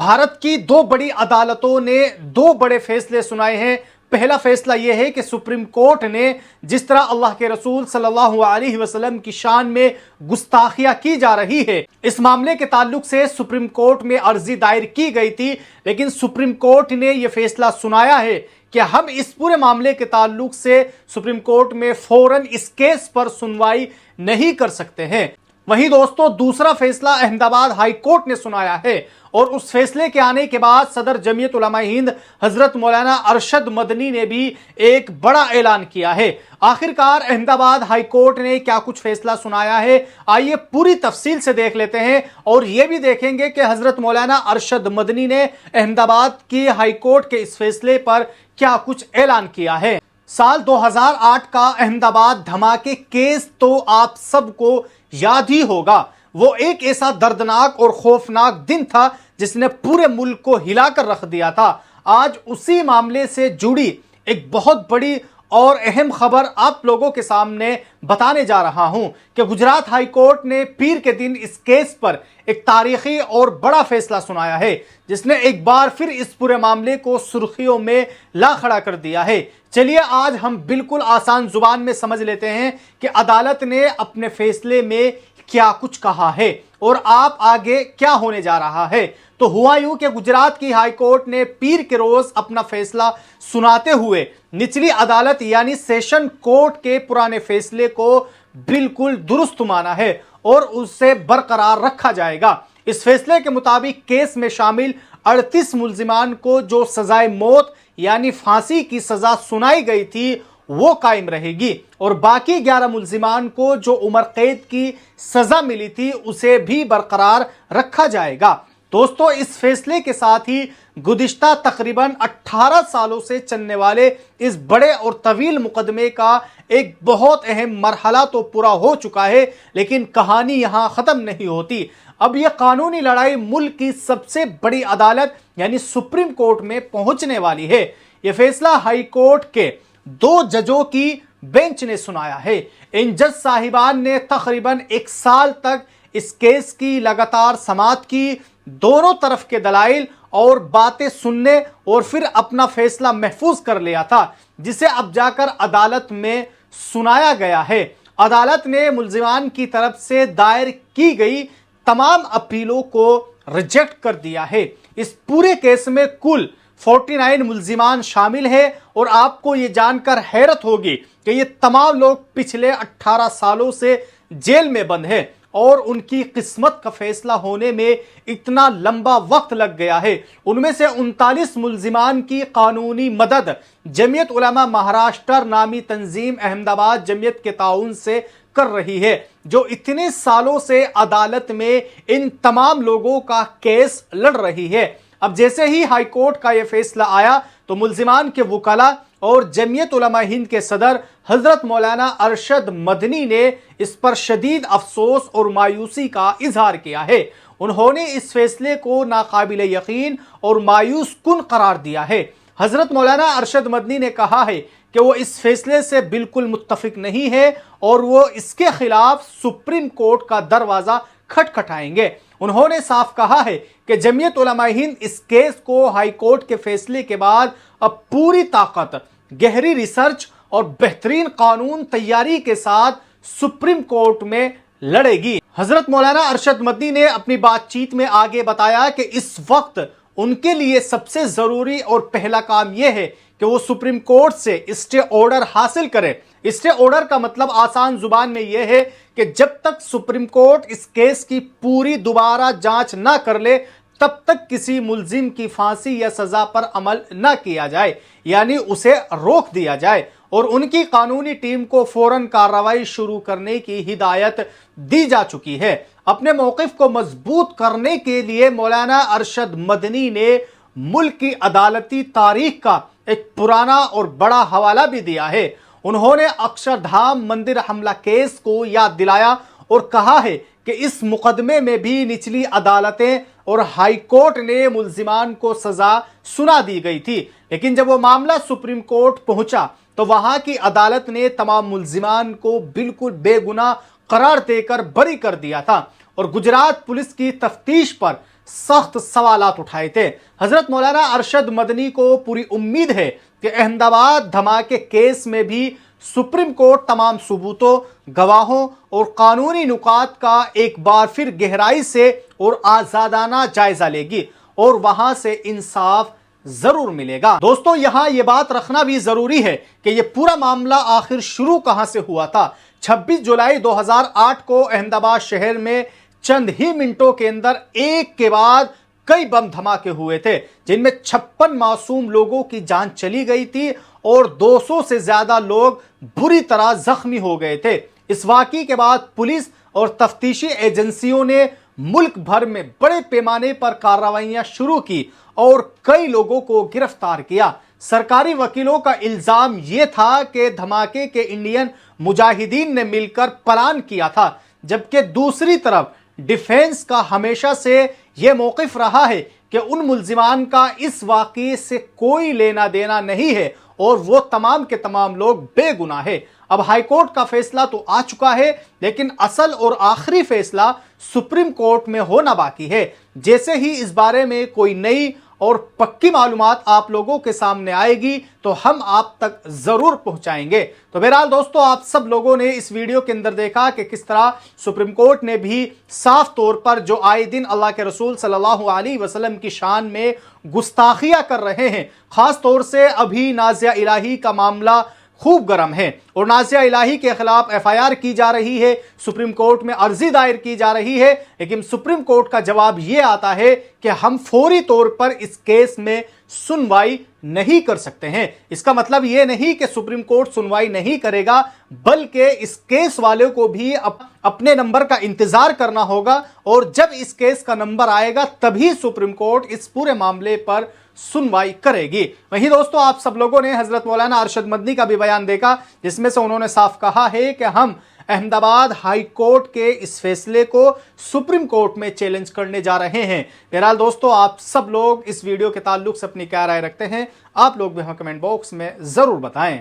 भारत की दो बड़ी अदालतों ने दो बड़े फैसले सुनाए हैं। पहला फैसला यह है कि सुप्रीम कोर्ट ने जिस तरह अल्लाह के रसूल सल्लल्लाहु अलैहि वसल्लम की शान में गुस्ताखियां की जा रही है, इस मामले के ताल्लुक से सुप्रीम कोर्ट में अर्जी दायर की गई थी, लेकिन सुप्रीम कोर्ट ने यह फैसला सुनाया है कि हम इस पूरे मामले के ताल्लुक से सुप्रीम कोर्ट में फौरन इस केस पर सुनवाई नहीं कर सकते हैं। वहीं दोस्तों, दूसरा फैसला अहमदाबाद हाई कोर्ट ने सुनाया है और उस फैसले के आने के बाद सदर जमीयत उलमा हिंद हजरत मौलाना अरशद मदनी ने भी एक बड़ा ऐलान किया है। आखिरकार अहमदाबाद हाई कोर्ट ने क्या कुछ फैसला सुनाया है, आइए पूरी तफसील से देख लेते हैं और यह भी देखेंगे कि हजरत मौलाना अरशद मदनी ने अहमदाबाद की हाई कोर्ट के इस फैसले पर क्या कुछ ऐलान किया है। साल 2008 का अहमदाबाद धमाके केस तो आप सबको याद ही होगा। वो एक ऐसा दर्दनाक और खौफनाक दिन था जिसने पूरे मुल्क को हिलाकर रख दिया था। आज उसी मामले से जुड़ी एक बहुत बड़ी और अहम खबर आप लोगों के सामने बताने जा रहा हूं कि गुजरात हाई कोर्ट ने पीर के दिन इस केस पर एक तारीखी और बड़ा फैसला सुनाया है, जिसने एक बार फिर इस पूरे मामले को सुर्खियों में ला खड़ा कर दिया है। चलिए आज हम बिल्कुल आसान जुबान में समझ लेते हैं कि अदालत ने अपने फैसले में क्या कुछ कहा है और आप आगे क्या होने जा रहा है। तो हुआ यूं कि गुजरात की हाई कोर्ट ने पीर के रोज अपना फैसला सुनाते हुए निचली अदालत यानी सेशन कोर्ट के पुराने फैसले को बिल्कुल दुरुस्त माना है और उसे बरकरार रखा जाएगा। इस फैसले के मुताबिक केस में शामिल 38 मुल्जिमान को जो सजाए मौत यानी फांसी की सजा सुनाई गई थी वो कायम रहेगी और बाकी 11 मुल्जिमान को जो उम्र कैद की सजा मिली थी उसे भी बरकरार रखा जाएगा। दोस्तों, इस फैसले के साथ ही गुज़िश्ता तकरीबन 18 सालों से चलने वाले इस बड़े और तवील मुकदमे का एक बहुत अहम मरहला तो पूरा हो चुका है, लेकिन कहानी यहां खत्म नहीं होती। अब यह कानूनी लड़ाई मुल्क की सबसे बड़ी अदालत यानी सुप्रीम कोर्ट में पहुंचने वाली है। यह फैसला हाई कोर्ट के 2 जजों की बेंच ने सुनाया है। इन जज साहिबान ने तकरीबन 1 साल तक इस केस की लगातार समाअत की, दोनों तरफ के दलाइल और बातें सुनने और फिर अपना फैसला महफूज कर लिया था, जिसे अब जाकर अदालत में सुनाया गया है। अदालत ने मुल्जिमान की तरफ से दायर की गई तमाम अपीलों को रिजेक्ट कर दिया है। इस पूरे केस में कुल 49 मुल्जिमान शामिल है और आपको ये जानकर हैरत होगी कि ये तमाम लोग पिछले 18 सालों से जेल में बंद हैं और उनकी किस्मत का फैसला होने में इतना लंबा वक्त लग गया है। उनमें से 39 मुल्जिमान की कानूनी मदद जमीयत उलमा महाराष्ट्र नामी तंजीम अहमदाबाद जमीयत के ताउन से कर रही है, जो इतने सालों से अदालत में इन तमाम लोगों का केस लड़ रही है। अब जैसे ही हाई कोर्ट का यह फैसला आया तो मुल्जिमान के वकाला और जमीयत उलमा हिंद के सदर हजरत मौलाना अरशद मदनी ने इस पर शदीद अफसोस और मायूसी का इजहार किया है। उन्होंने इस फैसले को नाकाबिल यकीन और मायूस कुन करार दिया है। हजरत मौलाना अरशद मदनी ने कहा है कि वो इस फैसले से बिल्कुल मुत्तफिक नहीं है और वो इसके खिलाफ सुप्रीम कोर्ट का दरवाजा खटखटाएंगे। उन्होंने साफ कहा है कि जमीयत उलमा हिंद इस केस को हाई कोर्ट के फैसले के बाद अब पूरी ताकत, गहरी रिसर्च और बेहतरीन कानून तैयारी के साथ सुप्रीम कोर्ट में लड़ेगी। हजरत मौलाना अरशद मदनी ने अपनी बातचीत में आगे बताया कि इस वक्त उनके लिए सबसे जरूरी और पहला काम यह है कि वो सुप्रीम कोर्ट से स्टे ऑर्डर हासिल करें। स्टे ऑर्डर का मतलब आसान जुबान में यह है कि जब तक सुप्रीम कोर्ट इस केस की पूरी दोबारा जांच ना कर ले तब तक किसी मुल्जिम की फांसी या सजा पर अमल न किया जाए, यानी उसे रोक दिया जाए और उनकी कानूनी टीम को फौरन कार्रवाई शुरू करने की हिदायत दी जा चुकी है। अपने मौकिफ को मजबूत करने के लिए मौलाना अरशद मदनी ने मुल्क की अदालती तारीख का एक पुराना और बड़ा हवाला भी दिया है। उन्होंने अक्षरधाम मंदिर हमला केस को याद दिलाया और कहा है कि इस मुकदमे में भी निचली अदालतें और हाई कोर्ट ने मुल्जिमान को सजा सुना दी गई थी, लेकिन जब वो मामला सुप्रीम कोर्ट पहुंचा तो वहां की अदालत ने तमाम मुल्जिमान को बिल्कुल बेगुनाह करार देकर बरी कर दिया था और गुजरात पुलिस की तफ्तीश पर सख्त सवालात उठाए थे। हजरत मौलाना अरशद मदनी को पूरी उम्मीद है कि अहमदाबाद धमाके केस में भी सुप्रीम कोर्ट तमाम सबूतों, गवाहों और कानूनी नुकात का एक बार फिर गहराई से और आजादाना जायजा लेगी और वहां से इंसाफ जरूर मिलेगा। दोस्तों, यहां यह बात रखना भी जरूरी है कि यह पूरा मामला आखिर शुरू कहां से हुआ था। 26 जुलाई 2008 को अहमदाबाद शहर में चंद ही मिनटों के अंदर एक के बाद कई बम धमाके हुए थे, जिनमें 56 मासूम लोगों की जान चली गई थी और 200 से ज्यादा लोग बुरी तरह जख्मी हो गए थे। इस वाकये के बाद पुलिस और तफ्तीशी एजेंसियों ने मुल्क भर में बड़े पैमाने पर कार्रवाइयां शुरू की और कई लोगों को गिरफ्तार किया। सरकारी वकीलों का इल्जाम यह था कि धमाके के इंडियन मुजाहिदीन ने मिलकर प्लान किया था, जबकि दूसरी तरफ डिफेंस का हमेशा से यह मौकिफ रहा है कि उन मुल्जिमान का इस वाकये से कोई लेना देना नहीं है और वो तमाम के तमाम लोग बेगुनाह है। अब हाईकोर्ट का फैसला तो आ चुका है, लेकिन असल और आखिरी फैसला सुप्रीम कोर्ट में होना बाकी है। जैसे ही इस बारे में कोई नई और पक्की मालूमात आप लोगों के सामने आएगी तो हम आप तक जरूर पहुंचाएंगे। तो बहरहाल दोस्तों, आप सब लोगों ने इस वीडियो के अंदर देखा कि किस तरह सुप्रीम कोर्ट ने भी साफ तौर पर जो आए दिन अल्लाह के रसूल सल्लल्लाहु अलैहि वसल्लम की शान में गुस्ताखियां कर रहे हैं, खास तौर से अभी नाज़िया इलाही का मामला खूब गर्म है और नाज़िया इलाही के खिलाफ FIR की जा रही है, सुप्रीम कोर्ट में अर्जी दायर की जा रही है, लेकिन सुप्रीम कोर्ट का जवाब यह आता है कि हम फौरी तौर पर इस केस में सुनवाई नहीं कर सकते हैं। इसका मतलब यह नहीं कि सुप्रीम कोर्ट सुनवाई नहीं करेगा, बल्कि इस केस वाले को भी अपने नंबर का इंतजार करना होगा और जब इस केस का नंबर आएगा तभी सुप्रीम कोर्ट इस पूरे मामले पर सुनवाई करेगी। वहीं दोस्तों, आप सब लोगों ने हजरत मौलाना अरशद मदनी का भी बयान देखा, जिसमें से उन्होंने साफ कहा है कि हम अहमदाबाद हाई कोर्ट के इस फैसले को सुप्रीम कोर्ट में चैलेंज करने जा रहे हैं। बहरहाल दोस्तों, आप सब लोग इस वीडियो के ताल्लुक से अपनी क्या राय रखते हैं, आप लोग भी हमें कमेंट बॉक्स में जरूर बताएं।